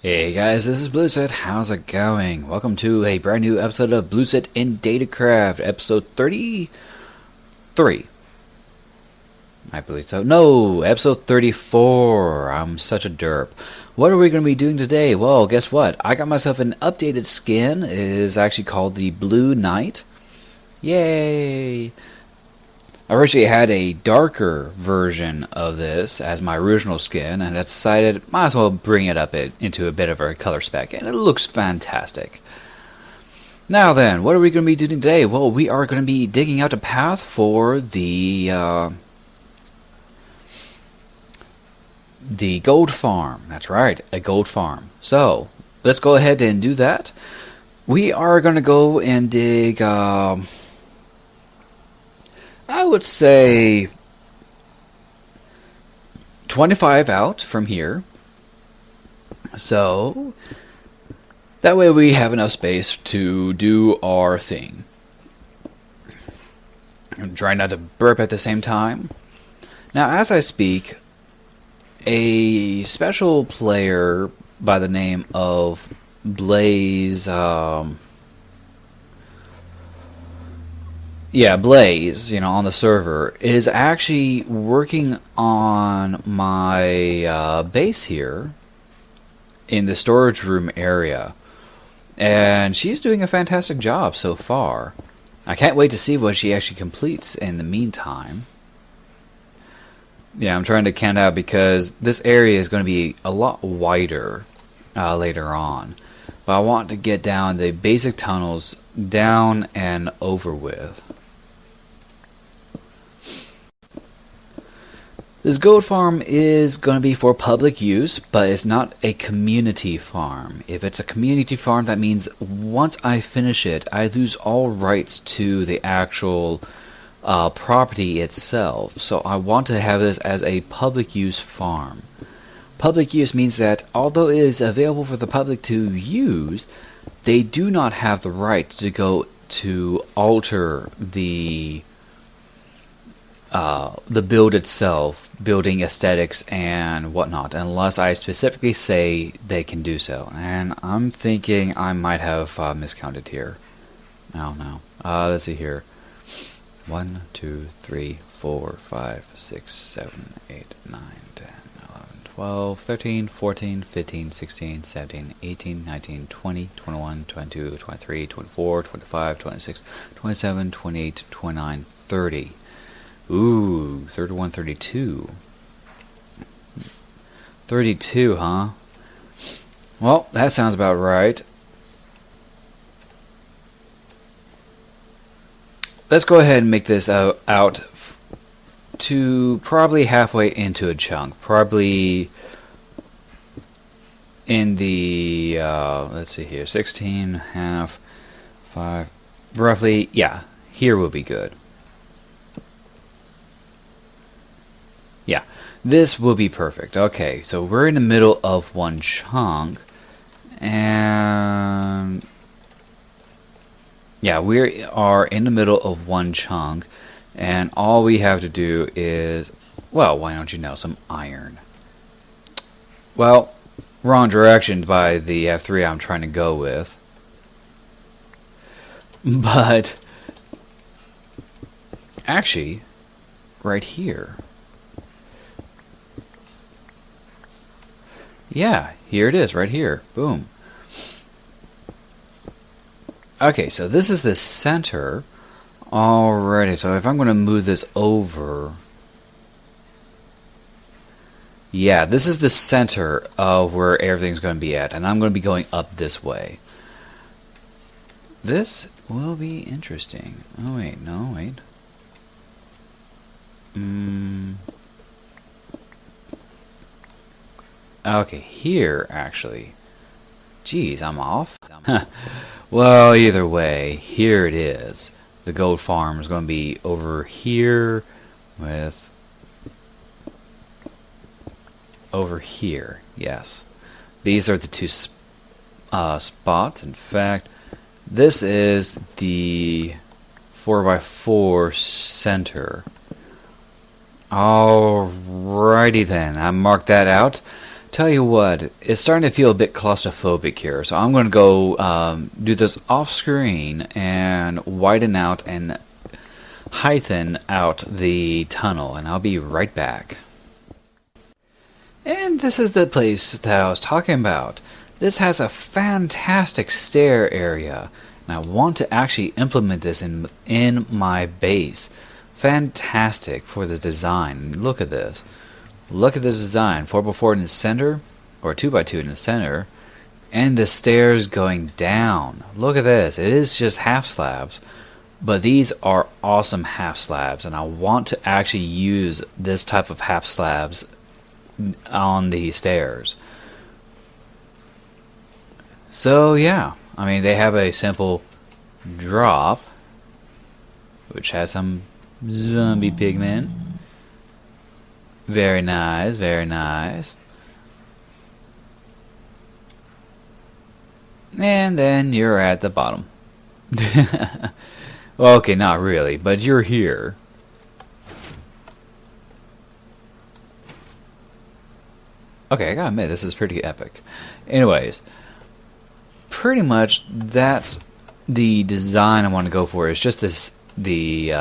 Hey guys, this is Blueset. How's it going? Welcome to a brand new episode of Blueset in DataCraft, episode 33. I believe so. No, episode 34. I'm such a derp. What are we going to be doing today? Well, guess what? I got myself an updated skin. It is actually called the Blue Knight. Yay! I originally had a darker version of this as my original skin, and I decided might as well bring it up into a bit of a color spec, and it looks fantastic. Now then, what are we going to be doing today? Well, we are going to be digging out a path for the gold farm. That's right, a gold farm. So, let's go ahead and do that. We are going to go and dig... I would say 25 out from here. So that way we have enough space to do our thing. I'm trying not to burp at the same time. Now, as I speak, a special player by the name of Blaze... Blaze, on the server, is actually working on my base here in the storage room area. And she's doing a fantastic job so far. I can't wait to see what she actually completes in the meantime. Yeah, I'm trying to count out because this area is going to be a lot wider later on. But I want to get down the basic tunnels down and over with. This gold farm is going to be for public use, but it's not a community farm. If it's a community farm, that means once I finish it, I lose all rights to the actual property itself. So I want to have this as a public use farm. Public use means that although it is available for the public to use, they do not have the right to go to alter the build itself, building aesthetics and whatnot, unless I specifically say they can do so. And I'm thinking I might have miscounted here. I don't know. Let's see here. 1, 2, 3, 4, 5, 6, 7, 8, 9, 10, 11, 12, 13, 14, 15, 16, 17, 18, 19, 20, 21, 22, 23, 24, 25, 26, 27, 28, 29, 30. Ooh, 31, 32. 32, huh? Well, that sounds about right. Let's go ahead and make this out to probably halfway into a chunk. Probably in the, let's see here, 16, half, 5, roughly, yeah, here will be good. Yeah, this will be perfect. Okay, so we're in the middle of one chunk, and yeah, we are in the middle of one chunk, and all we have to do is, well, why don't you know, some iron. Well, wrong direction by the F3 I'm trying to go with, but actually, right here. Yeah, here it is, right here. Boom. Okay, so this is the center. Alrighty, so if I'm going to move this over... Yeah, this is the center of where everything's going to be at, and I'm going to be going up this way. This will be interesting. Oh, wait, no, wait. Okay, here, actually. Geez, I'm off. Well, either way, here it is. The gold farm is going to be over here with... Over here, yes. These are the two spots. In fact, this is the 4x4 center. Alrighty then, I marked that out. Tell you what, it's starting to feel a bit claustrophobic here, so I'm going to go do this off screen and widen out and heighten out the tunnel, and I'll be right back. And this is the place that I was talking about. This has a fantastic stair area, and I want to actually implement this in my base. Fantastic for the design. Look at this. Look at this design. 4x4 in the center, or 2x2 in the center, and the stairs going down. Look at this. It is just half slabs, but these are awesome half slabs, and I want to actually use this type of half slabs on the stairs. So yeah, I mean, they have a simple drop, which has some zombie pigmen. Very nice, very nice. And then you're at the bottom. Well, okay, not really, but you're here. Okay, I gotta admit, this is pretty epic. Anyways, pretty much that's the design I want to go for. It's just the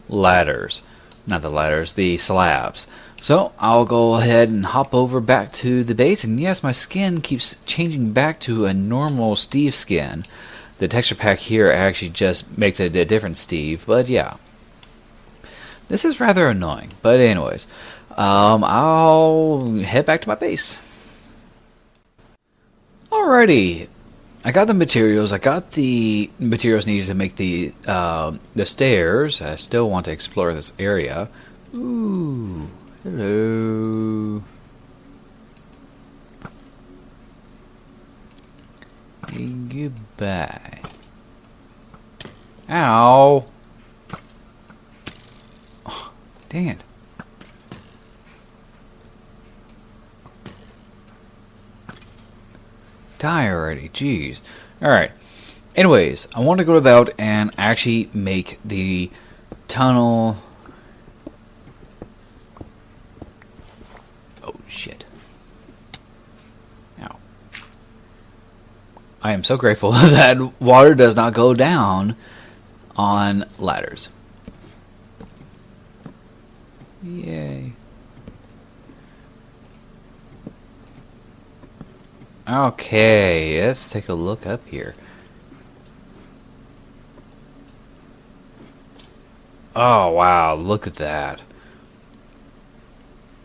ladders, not the ladders, the slabs. So I'll go ahead and hop over back to the base, and yes, my skin keeps changing back to a normal Steve skin. The texture pack here actually just makes it a different Steve, but yeah. This is rather annoying, but anyways, I'll head back to my base. Alrighty, I got the materials. I got the materials needed to make the stairs. I still want to explore this area. Ooh, hello. Hey, goodbye. Ow. Oh, dang it. Die already, jeez. Alright. Anyways, I want to go about and actually make the tunnel. Oh, shit. Ow. I am so grateful that water does not go down on ladders. Yay. Okay, let's take a look up here. Oh wow, look at that.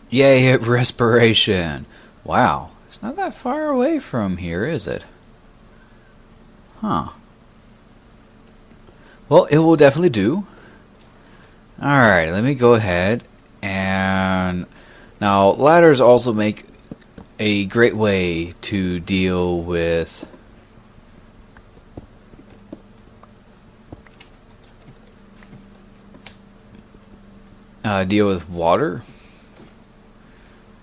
Yay, respiration. Wow, it's not that far away from here, is it? Huh. Well, it will definitely do. Alright, let me go ahead and... Now, ladders also make a great way to deal with water,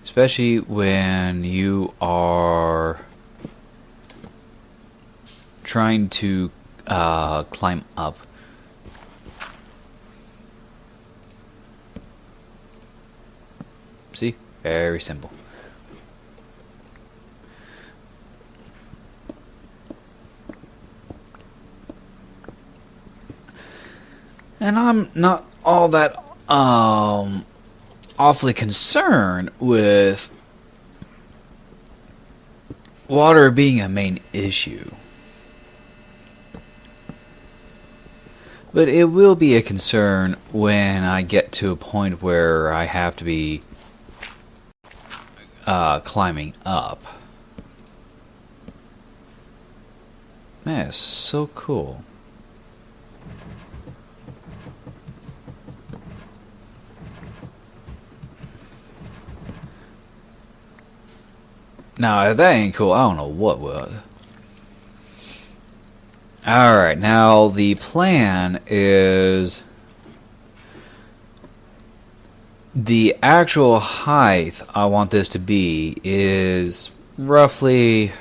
especially when you are trying to climb up. See? Very simple. And I'm not all that awfully concerned with water being a main issue. But it will be a concern when I get to a point where I have to be climbing up. Man, it's so cool. Now, if that ain't cool, I don't know what would. Alright, now the plan is... The actual height I want this to be is roughly...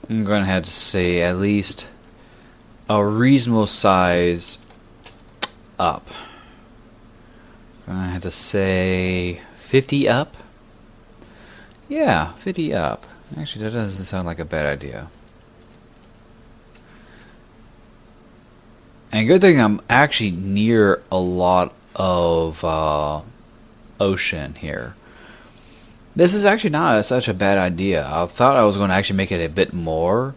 I'm going to have to say at least a reasonable size up. I have to say 50 up. Yeah, 50 up. Actually, that doesn't sound like a bad idea. And good thing I'm actually near a lot of ocean here. This is actually not such a bad idea. I thought I was going to actually make it a bit more,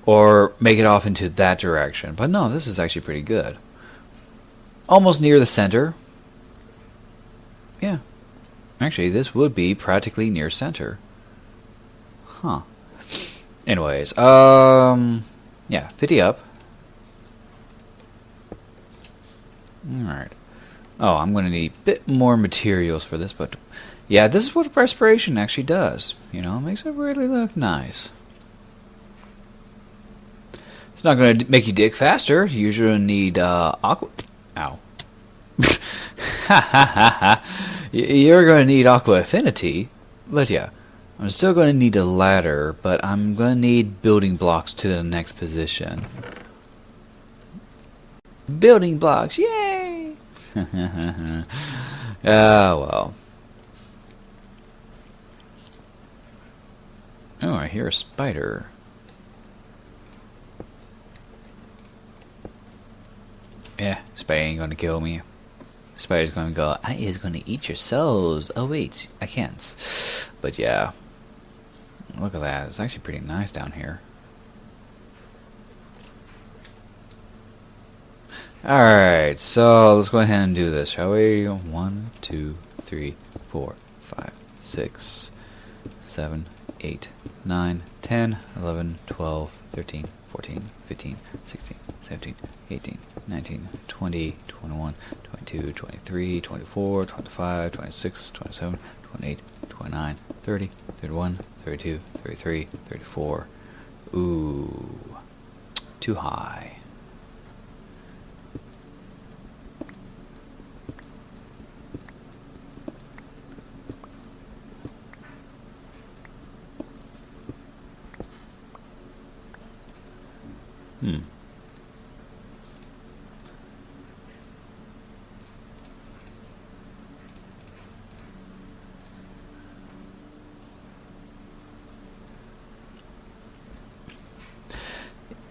or make it off into that direction. But no, this is actually pretty good. Almost near the center. Yeah. Actually, this would be practically near center. Huh. Anyways, yeah, 50 up. Alright. Oh, I'm going to need a bit more materials for this, but yeah, this is what respiration actually does. You know, it makes it really look nice. It's not going to make you dig faster. You usually need aqua... Ow. You're going to need aqua affinity, but yeah. I'm still going to need a ladder, but I'm going to need building blocks to the next position. Building blocks, yay! Well. Oh, I hear a spider. Yeah, spider ain't gonna kill me. Spider's gonna go, I is gonna eat your souls. Oh wait, I can't. But yeah. Look at that, it's actually pretty nice down here. Alright, so let's go ahead and do this, shall we? 1, 2, 3, 4, 5, 6, 7, 8, 9, 10, 11, 12, 13, 14, 15, 16, 17, 18, 19, 20, 21, 22, 23, 24, 25, 26, 27, 28, 29, 30, 31, 32, 33, 34. Ooh, too high.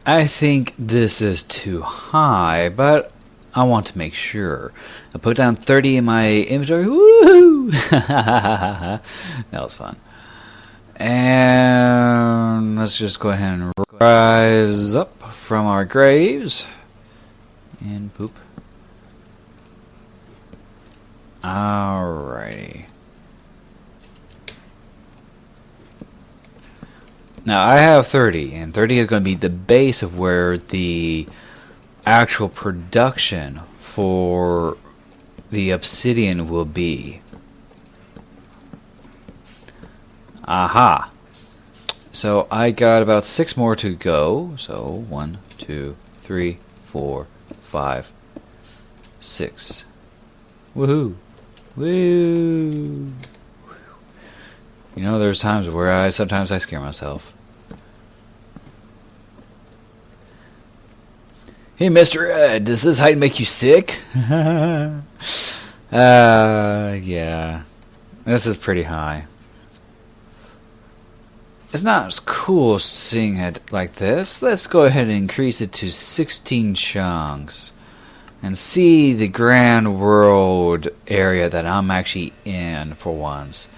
I think this is too high, but I want to make sure. I put down 30 in my inventory. Woohoo! That was fun. And let's just go ahead and rise up from our graves. And poop. Alrighty. Now I have 30, and 30 is going to be the base of where the actual production for the obsidian will be. Aha! So I got about 6 more to go. So 1, 2, 3, 4, 5, 6. Woohoo! Woo! You know, there's times where sometimes I scare myself. Hey, Mr. Ed, does this height make you sick? Yeah. This is pretty high. It's not as cool seeing it like this. Let's go ahead and increase it to 16 chunks. And see the grand world area that I'm actually in for once.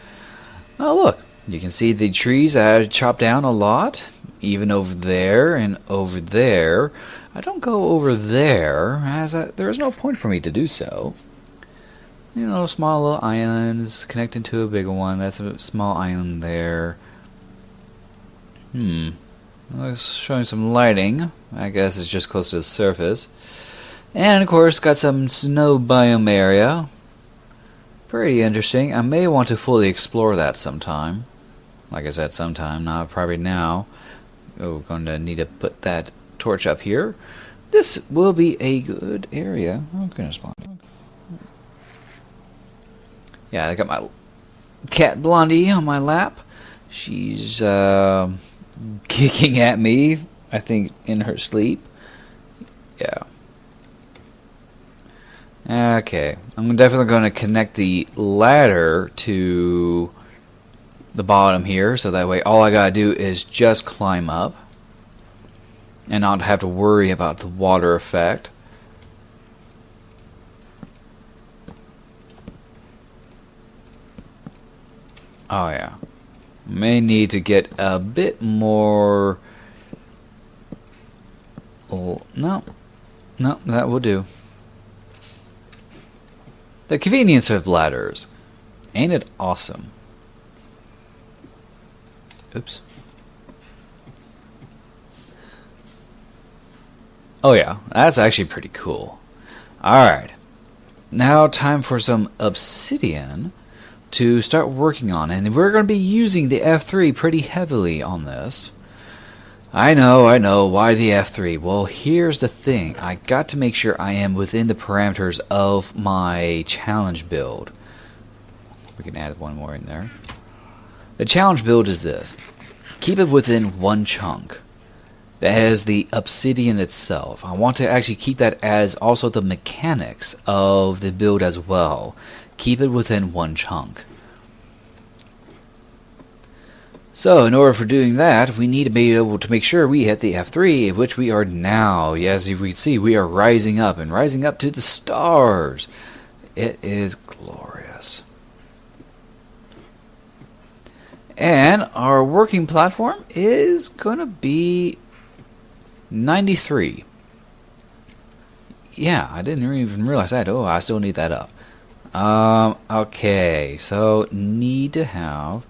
Oh look, you can see the trees that I chopped down a lot, even over there and over there. I don't go over there, as there is no point for me to do so. You know, small little islands connecting to a bigger one. That's a small island there. Looks showing some lighting. I guess it's just close to the surface. And of course, got some snow biome area. Pretty interesting. I may want to fully explore that sometime. Like I said, sometime, not probably now. Oh, we're going to need to put that torch up here. This will be a good area. Oh, goodness. Yeah, I got my cat Blondie on my lap. She's kicking at me, I think, in her sleep. Yeah. Okay, I'm definitely going to connect the ladder to the bottom here, so that way all I gotta do is just climb up and not have to worry about the water effect. Oh yeah, may need to get a bit more. Oh, no, that will do. The convenience of ladders, ain't it awesome? Oops. Oh yeah, that's actually pretty cool. Alright, now time for some obsidian to start working on, and we're going to be using the F3 pretty heavily on this. I know, why the F3? Well, here's the thing, I got to make sure I am within the parameters of my challenge build. We can add one more in there. The challenge build is this. Keep it within one chunk. That is the obsidian itself. I want to actually keep that as also the mechanics of the build as well. Keep it within one chunk. So in order for doing that, we need to be able to make sure we hit the F3, which we are now. Yes, as we can see, we are rising up and rising up to the stars. It is glorious. And our working platform is going to be 93. Yeah, I didn't even realize that. Oh, I still need that up. Okay, so need to have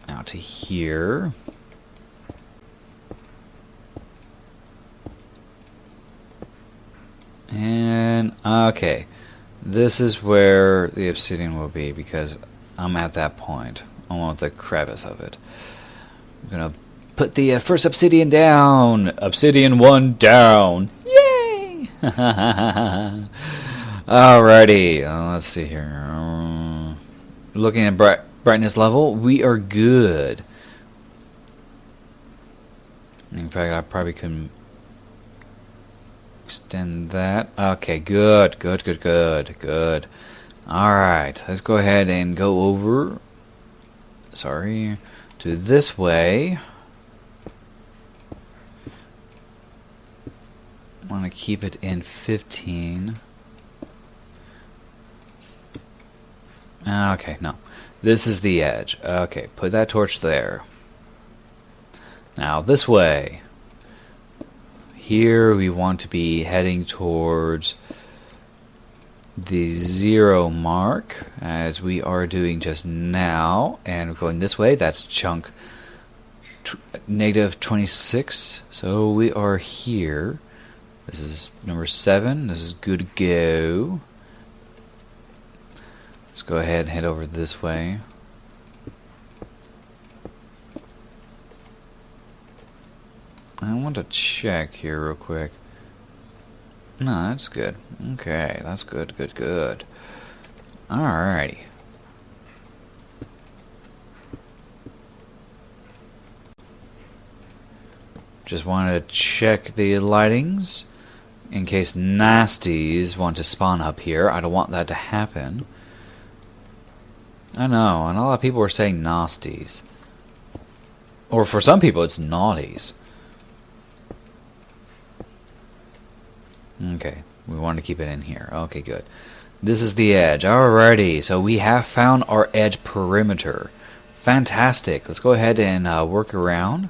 out to here. And okay, this is where the obsidian will be because I'm at that point. I want the crevice of it. I'm gonna put the first obsidian down. Obsidian 1 down. Yay! Alrighty, let's see here. Looking at brightness level, we are good. In fact, I probably can extend that. Okay, good. Alright, let's go ahead and go over. Sorry, to this way. I want to keep it in 15. Okay, no. This is the edge. Okay, put that torch there. Now this way. Here we want to be heading towards the 0 mark, as we are doing just now, and going this way. That's chunk negative 26. So we are here. This is number 7. This is good to go. Let's go ahead and head over this way. I want to check here real quick. No, that's good. Okay, that's good. Alrighty. Just want to check the lightings in case nasties want to spawn up here. I don't want that to happen. I know, and a lot of people are saying nasties. Or for some people it's naughties. Okay, we want to keep it in here. Okay, good. This is the edge. Alrighty, so we have found our edge perimeter. Fantastic. Let's go ahead and work around.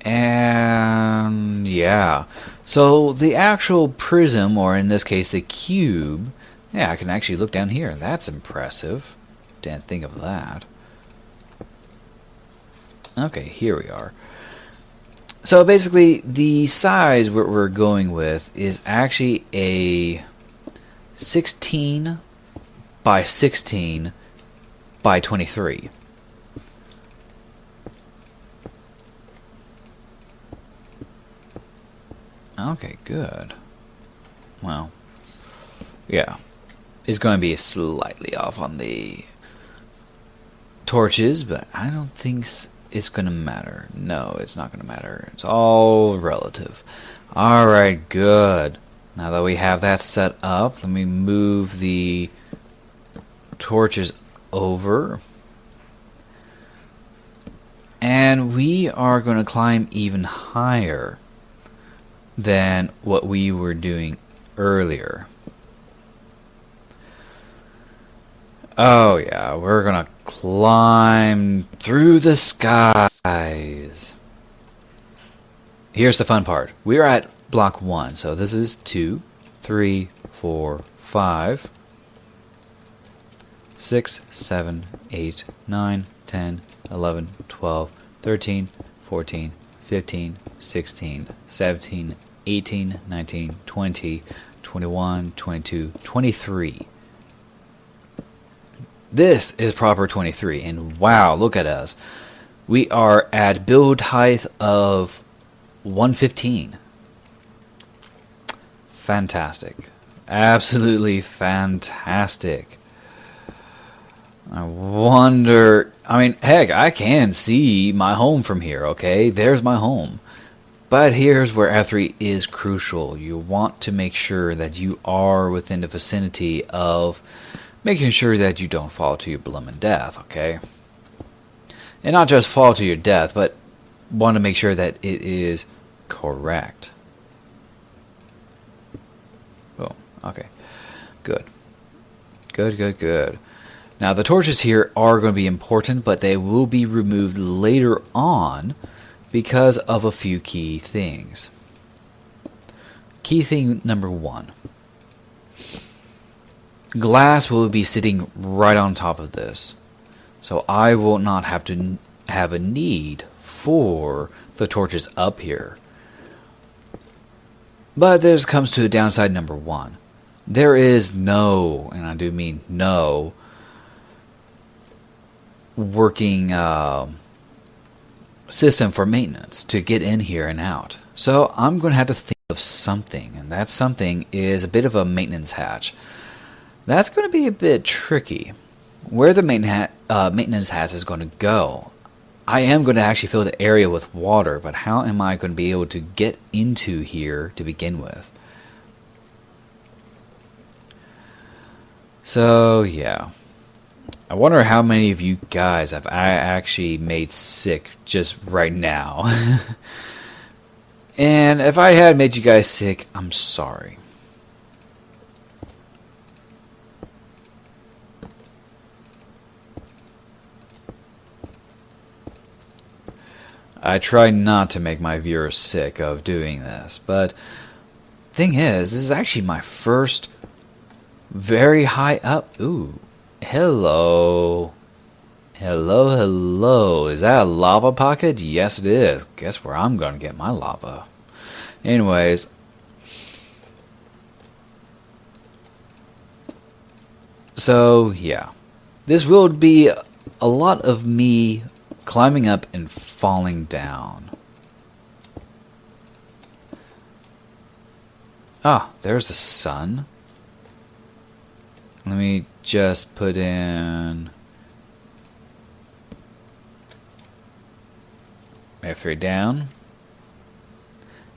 And yeah, so the actual prism, or in this case the cube, yeah, I can actually look down here. That's impressive. Didn't think of that. Okay, here we are. So basically, the size what we're going with is actually a 16 by 16 by 23. Okay, good. Well, yeah. It's going to be slightly off on the torches, but I don't think it's going to matter. No, it's not going to matter. It's all relative. Alright, good. Now that we have that set up, let me move the torches over. And we are going to climb even higher than what we were doing earlier. Oh yeah, we're going to climb through the skies. Here's the fun part. We're at block 1, so this is 2, 3, 4, 5, 6, 7, 8, 9, 10, 11, 12, 13, 14, 15, 16, 17, 18, 19, 20, 21, 22, 23. This is proper 23, and wow, look at us. We are at build height of 115. Fantastic. Absolutely fantastic. I wonder, I mean, heck, I can see my home from here, okay? There's my home. But here's where F3 is crucial. You want to make sure that you are within the vicinity of making sure that you don't fall to your blooming death, okay? And not just fall to your death, but want to make sure that it is correct. Oh, okay. Good. Good. Now, the torches here are going to be important, but they will be removed later on because of a few key things. Key thing number 1. Glass will be sitting right on top of this. So I will not have to have a need for the torches up here. But this comes to a downside number 1. There is no, and I do mean no, working system for maintenance to get in here and out. So I'm going to have to think of something, and that something is a bit of a maintenance hatch. That's going to be a bit tricky. Where the maintenance hatch is going to go, I am going to actually fill the area with water, but how am I going to be able to get into here to begin with? So, yeah. I wonder how many of you guys have I actually made sick just right now. And if I had made you guys sick, I'm sorry. I try not to make my viewers sick of doing this, but thing is, this is actually my first very high up. Ooh, hello. Hello. Is that a lava pocket? Yes, it is. Guess where I'm going to get my lava. Anyways. So, yeah. This will be a lot of me climbing up and falling down. Ah, there's the sun. Let me just put in F3 down.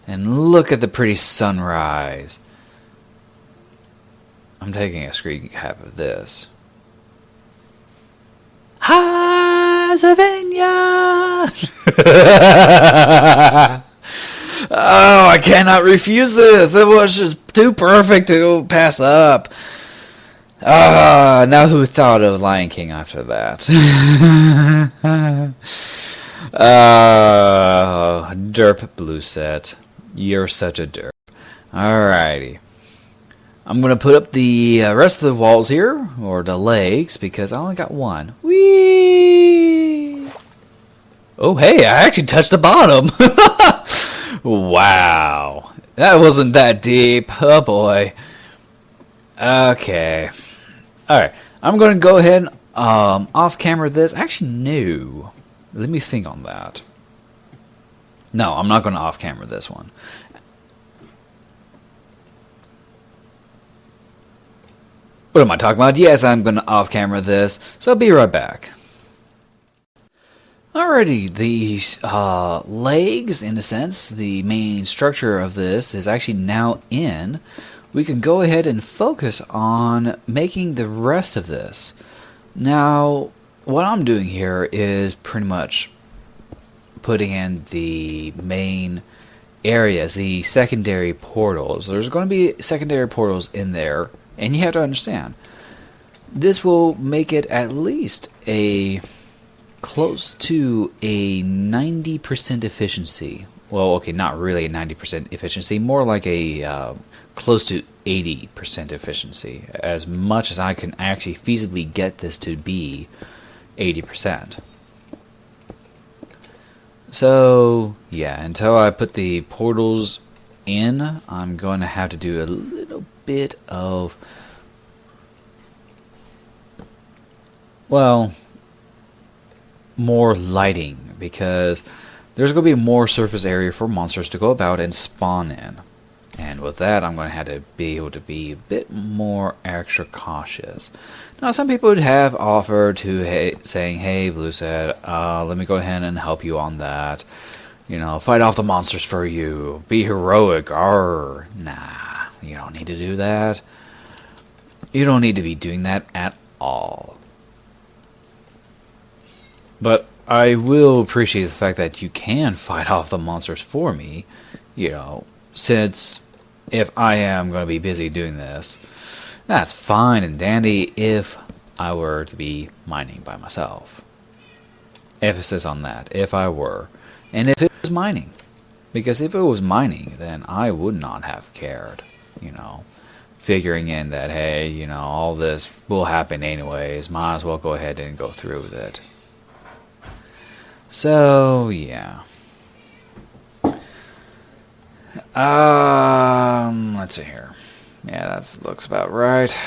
And look at the pretty sunrise. I'm taking a screen cap of this. Hi, Savannah! Oh, I cannot refuse this. It was just too perfect to pass up. Now who thought of Lion King after that? Derp Blueset. You're such a derp. Alrighty. I'm going to put up the rest of the walls here, or the legs, because I only got one. Whee! Oh, hey, I actually touched the bottom. Wow. That wasn't that deep. Oh, boy. Okay. Alright, I'm going to go ahead and off-camera this. Actually, no. Let me think on that. No, I'm not going to off-camera this one. What am I talking about? Yes, I'm going to off-camera this, so be right back. Alrighty, the legs, in a sense, the main structure of this is actually now in. We can go ahead and focus on making the rest of this. Now, what I'm doing here is pretty much putting in the main areas, the secondary portals. There's going to be secondary portals in there, and you have to understand, this will make it at least a close to a 90% efficiency. Well, okay, not really a 90% efficiency, more like a close to 80% efficiency, as much as I can actually feasibly get this to be 80%. So, yeah, until I put the portals in, I'm going to have to do a little bit of, well, more lighting, because there's going to be more surface area for monsters to go about and spawn in. And with that, I'm going to have to be able to be a bit more extra cautious. Now, some people would have offered to saying, "Hey, Blueset, let me go ahead and help you on that. You know, fight off the monsters for you. Be heroic." Arr. Nah, you don't need to do that. You don't need to be doing that at all. But I will appreciate the fact that you can fight off the monsters for me, you know, since if I am going to be busy doing this, that's fine and dandy if I were to be mining by myself. Emphasis on that, if I were. And if it was mining. Because if it was mining, then I would not have cared, you know. Figuring in that, hey, you know, all this will happen anyways, might as well go ahead and go through with it. So, yeah. Let's see here. Yeah, that looks about right.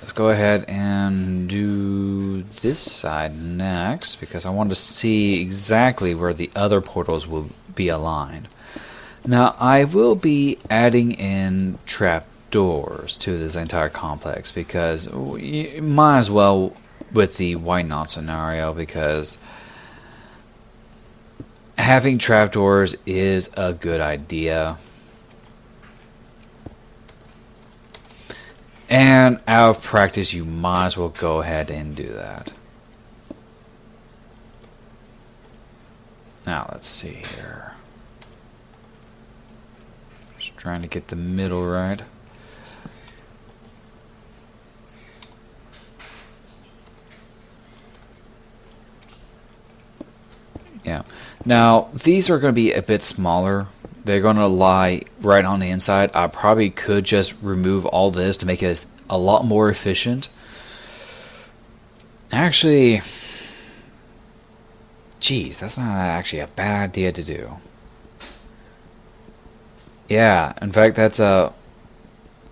Let's go ahead and do this side next, because I want to see exactly where the other portals will be aligned. Now, I will be adding in trap doors to this entire complex, because you might as well with the why not scenario, because having trapdoors is a good idea. And out of practice, you might as well go ahead and do that. Now, let's see here. Just trying to get the middle right. Yeah. Now, these are going to be a bit smaller. They're going to lie right on the inside. I probably could just remove all this to make it a lot more efficient. Actually, geez, that's not actually a bad idea to do. Yeah, in fact, that's a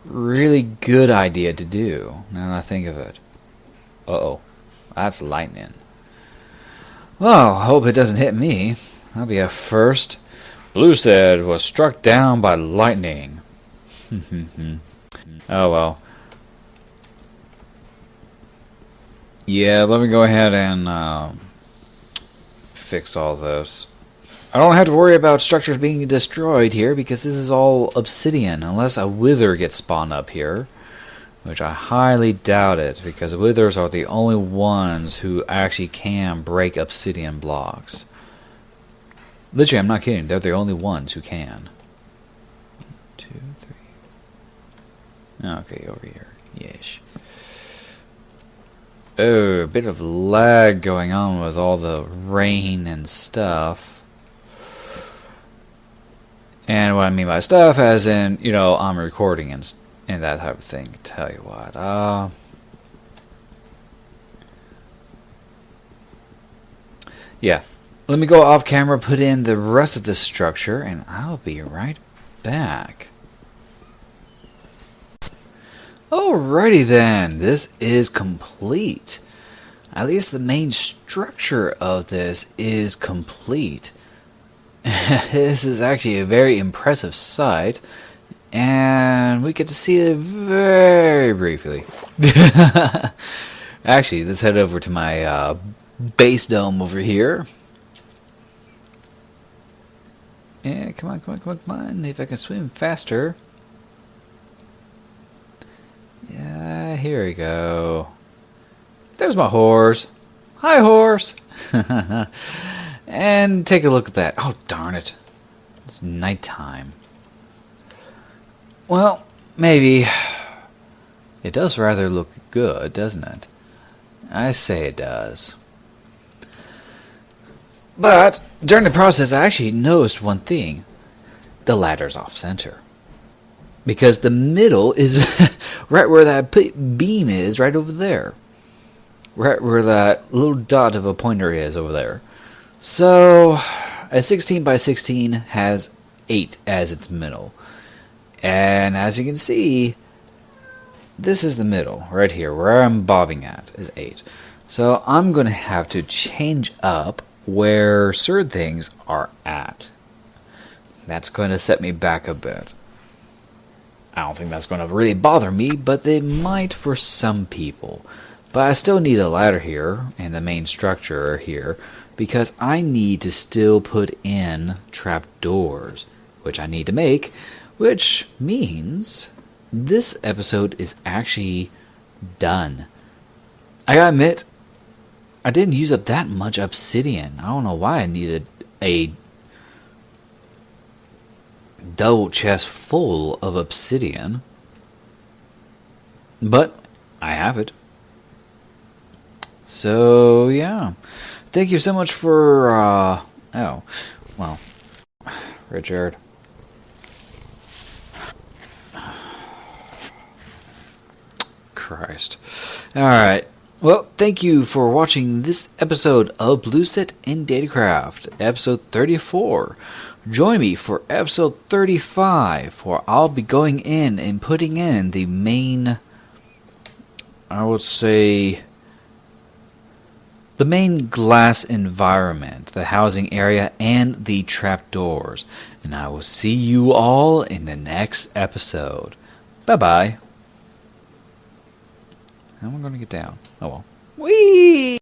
really good idea to do, now that I think of it. Uh-oh, that's lightning. Well, I hope it doesn't hit me. That'll be a first. Blueset was struck down by lightning. Oh well. Yeah, let me go ahead and fix all this. I don't have to worry about structures being destroyed here, because this is all obsidian, unless a wither gets spawned up here. Which I highly doubt it, because withers are the only ones who actually can break obsidian blocks. Literally, I'm not kidding. They're the only ones who can. 1, 2, 3. Okay, over here. Yes. Oh, a bit of lag going on with all the rain and stuff. And what I mean by stuff, as in, you know, I'm recording and that type of thing. Tell you what, yeah, let me go off camera, put in the rest of this structure, and I'll be right back. Alrighty then, this is complete. At least the main structure of this is complete. This is actually a very impressive sight. And we get to see it very briefly. Actually, let's head over to my base dome over here. Yeah, come on, come on, come on, come on. If I can swim faster. Yeah, here we go. There's my horse. Hi, horse. And take a look at that. Oh, darn it. It's nighttime. Well, maybe. It does rather look good, doesn't it? I say it does. But during the process, I actually noticed one thing. The ladder's off center. Because the middle is right where that beam is, right over there. Right where that little dot of a pointer is over there. So, a 16 by 16 has 8 as its middle. And as you can see, this is the middle, right here, where I'm bobbing at, is 8. So I'm going to have to change up where certain things are at. That's going to set me back a bit. I don't think that's going to really bother me, but they might for some people. But I still need a ladder here, and the main structure here, because I need to still put in trapdoors, which I need to make, which means this episode is actually done. I gotta admit, I didn't use up that much obsidian. I don't know why I needed a double chest full of obsidian. But I have it. So, yeah. Thank you so much for, oh, well, Richard. Christ. Alright. Well, thank you for watching this episode of Blueset in DataCraft, episode 34. Join me for episode 35, where I'll be going in and putting in the main, I would say, the main glass environment, the housing area, and the trapdoors. And I will see you all in the next episode. Bye-bye. How am I going to get down? Oh well. Whee!